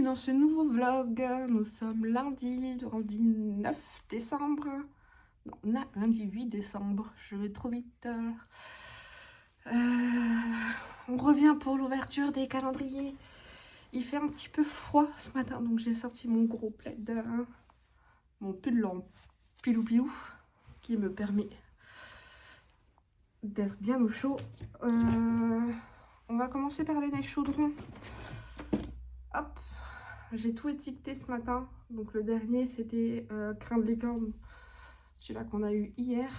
dans ce nouveau vlog. Nous sommes lundi 9 décembre. Non, lundi 8 décembre. Je vais trop vite. On revient pour l'ouverture des calendriers. Il fait un petit peu froid ce matin, donc j'ai sorti mon gros plaid, mon pull en pilou-pilou, qui me permet d'être bien au chaud. On va commencer par les chaudrons. Hop, j'ai tout étiqueté ce matin. Donc le dernier c'était Crin de licorne, celui-là qu'on a eu hier.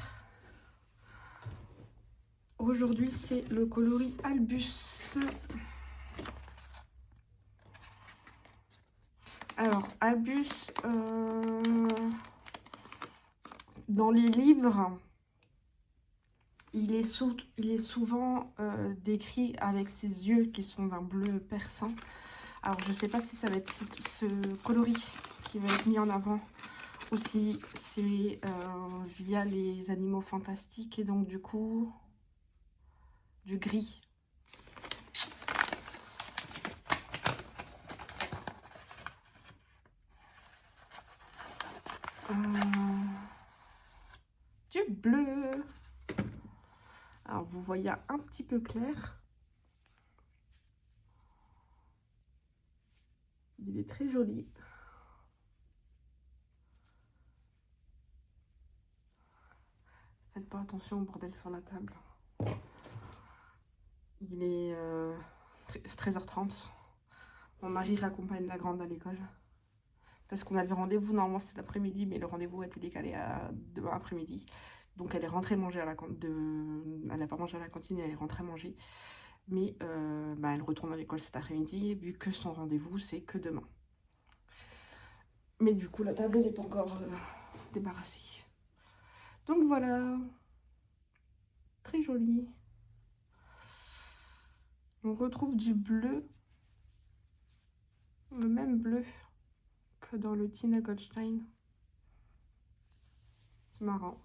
Aujourd'hui c'est le coloris Albus. Alors Albus, dans les livres, il est souvent décrit avec ses yeux qui sont d'un bleu perçant. Alors je sais pas si ça va être ce coloris qui va être mis en avant ou si c'est via les animaux fantastiques et donc du coup du gris. Du bleu. Alors vous voyez un petit peu clair. Il est très joli. Faites pas attention au bordel sur la table. Il est 13h30. Mon mari raccompagne la grande à l'école. Parce qu'on avait rendez-vous, normalement c'était l'après-midi, mais le rendez-vous a été décalé à demain après-midi. Donc elle est rentrée manger à la cantine. Elle n'a pas mangé à la cantine, elle est rentrée manger. Mais elle retourne à l'école cet après-midi, vu que son rendez-vous c'est que demain. Mais du coup la table n'est pas encore débarrassée. Donc voilà. Très joli. On retrouve du bleu. Le même bleu que dans le Tina Goldstein. C'est marrant.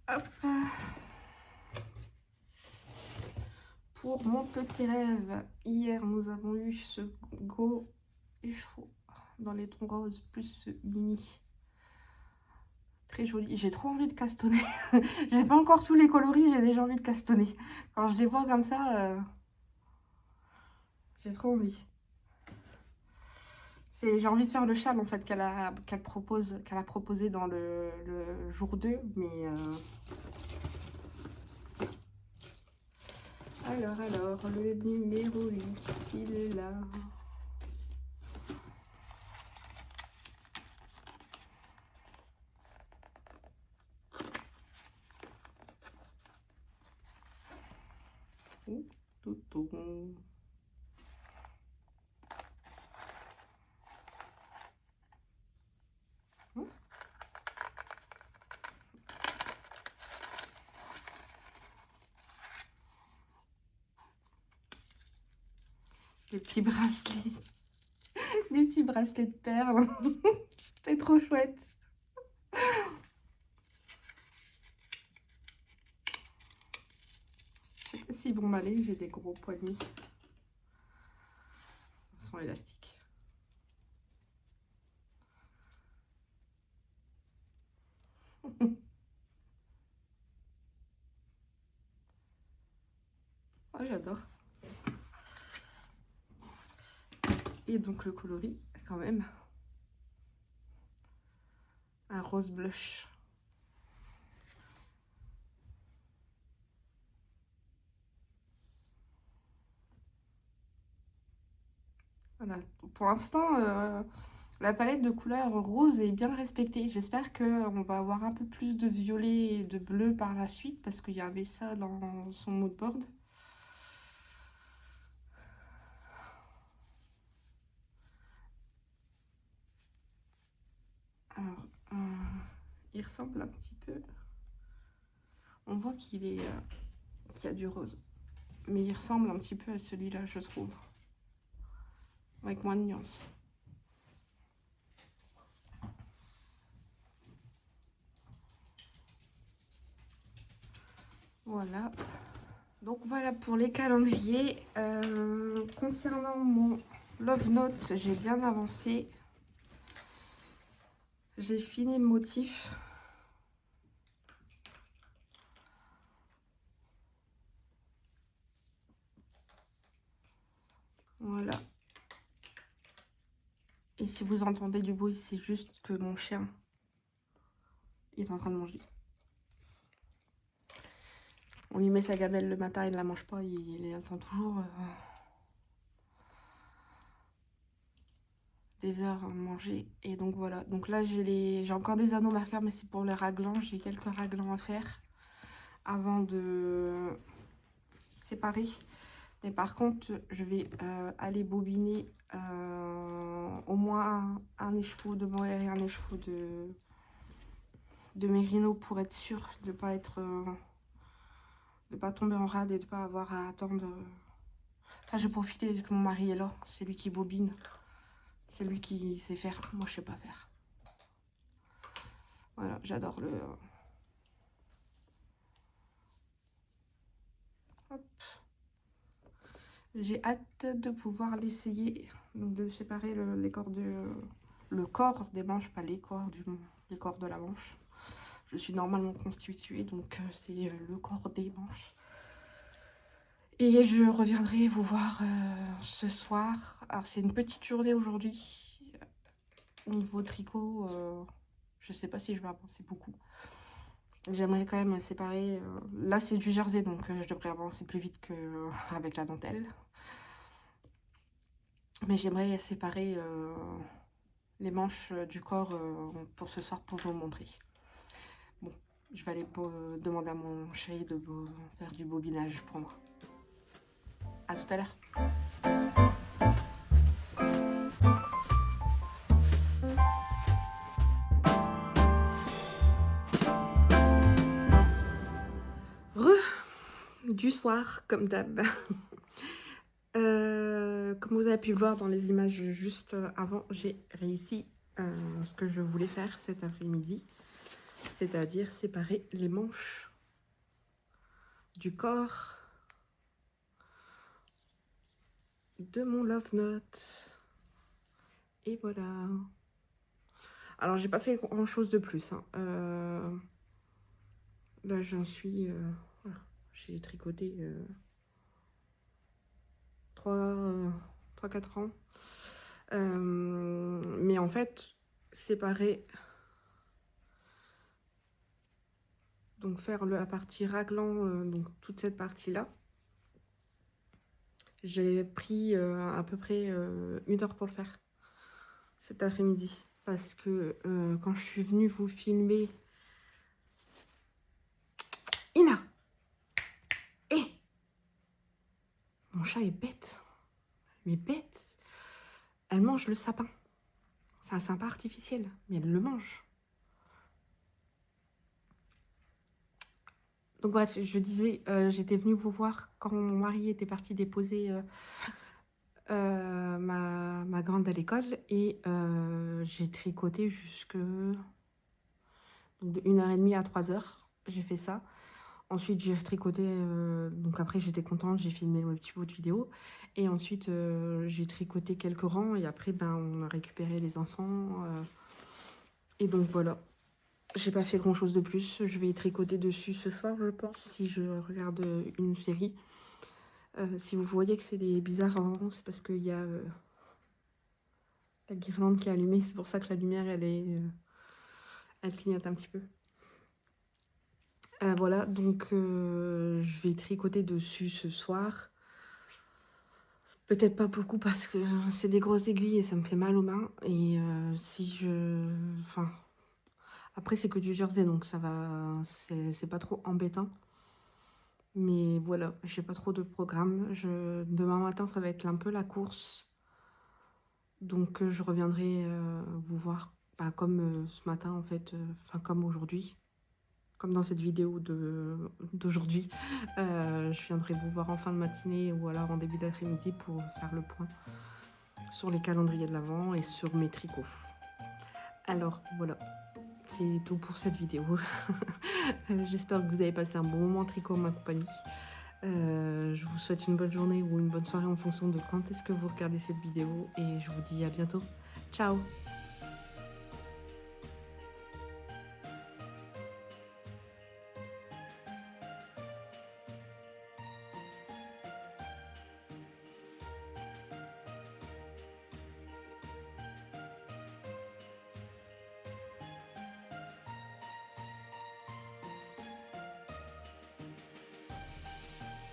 Hop. Pour mon petit rêve, hier nous avons eu ce gros écheveau dans les tons roses plus ce mini. Très joli. J'ai trop envie de castonner. J'ai pas encore tous les coloris, j'ai déjà envie de castonner. Quand je les vois comme ça, j'ai trop envie. J'ai envie de faire le châle en fait qu'elle a proposé dans le jour 2, mais alors, le numéro 8, il est là. Oh, touton. Des petits bracelets. Des petits bracelets de perles. C'est trop chouette. Je sais pas s'ils vont m'aller, j'ai des gros poignets. Ils sont élastiques. Oh, j'adore. Et donc le coloris, quand même. Un rose blush. Voilà. Pour l'instant, la palette de couleurs rose est bien respectée. J'espère qu'on va avoir un peu plus de violet et de bleu par la suite parce qu'il y avait ça dans son mood board. Alors, il ressemble un petit peu. On voit qu'il y a du rose. Mais il ressemble un petit peu à celui-là, je trouve. Avec moins de nuances. Voilà. Donc voilà pour les calendriers. Concernant mon Love Note, j'ai bien avancé. J'ai fini le motif. Voilà. Et si vous entendez du bruit, c'est juste que mon chien est en train de manger. On lui met sa gamelle le matin, il ne la mange pas, il attend toujours des heures à manger. Et donc voilà. Donc là, j'ai encore des anneaux marqueurs, mais c'est pour les raglans. J'ai quelques raglans à faire avant de séparer. Mais par contre, je vais aller bobiner au moins un écheveau de mohair et un écheveau de mérino pour être sûr de ne pas tomber en rade et de ne pas avoir à attendre. Enfin, je vais profiter que mon mari est là. C'est lui qui bobine. C'est lui qui sait faire. Moi, je sais pas faire. Voilà, j'adore le... Hop. J'ai hâte de pouvoir l'essayer. Donc, de séparer les corps le corps des manches, pas les corps, les corps de la manche. Je suis normalement constituée, donc c'est le corps des manches. Et je reviendrai vous voir ce soir. Alors, c'est une petite journée aujourd'hui. Au niveau tricot, je sais pas si je vais avancer beaucoup. J'aimerais quand même séparer... là, c'est du jersey, donc je devrais avancer plus vite qu'avec la dentelle. Mais j'aimerais séparer les manches du corps pour ce soir pour vous le montrer. Bon, je vais aller demander à mon chéri de faire du bobinage pour moi. À tout à l'heure. Du soir, comme d'hab. Comme vous avez pu voir dans les images juste avant, j'ai réussi ce que je voulais faire cet après-midi, c'est-à-dire séparer les manches du corps de mon Love Note. Et voilà. Alors, j'ai pas fait grand-chose de plus. Hein. Là, j'en suis... voilà. J'ai tricoté 3-4 ans. Mais en fait, séparer... Donc, faire la partie raglan, donc toute cette partie-là. J'ai pris à peu près 1 heure pour le faire cet après-midi. Parce que quand je suis venue vous filmer... Ina! Eh! Mon chat est bête. Mais bête! Elle mange le sapin. C'est un sapin artificiel, mais elle le mange. Donc bref, je disais, j'étais venue vous voir quand mon mari était parti déposer ma grande à l'école. Et j'ai tricoté jusque de 1h30 à 3h. J'ai fait ça. Ensuite, j'ai tricoté, donc après j'étais contente, j'ai filmé le petit bout de vidéo. Et ensuite, j'ai tricoté quelques rangs et après, ben, on a récupéré les enfants. Et donc voilà, j'ai pas fait grand chose de plus. Je vais tricoter dessus ce soir, je pense, si je regarde une série. Si vous voyez que c'est des bizarres rangs, c'est parce qu'il y a la guirlande qui est allumée. C'est pour ça que la lumière, elle clignote un petit peu. Voilà, donc je vais tricoter dessus ce soir. Peut-être pas beaucoup parce que c'est des grosses aiguilles et ça me fait mal aux mains. Et si je... Enfin... Après, c'est que du jersey, donc ça va... C'est pas trop embêtant. Mais voilà, j'ai pas trop de programme. Demain matin, ça va être un peu la course. Donc je reviendrai vous voir, bah, comme ce matin en fait, enfin comme aujourd'hui. Comme dans cette vidéo d'aujourd'hui, je viendrai vous voir en fin de matinée ou alors en début d'après-midi pour faire le point sur les calendriers de l'Avent et sur mes tricots. Alors voilà, c'est tout pour cette vidéo. J'espère que vous avez passé un bon moment tricot en ma compagnie. Je vous souhaite une bonne journée ou une bonne soirée en fonction de quand est-ce que vous regardez cette vidéo. Et je vous dis à bientôt. Ciao!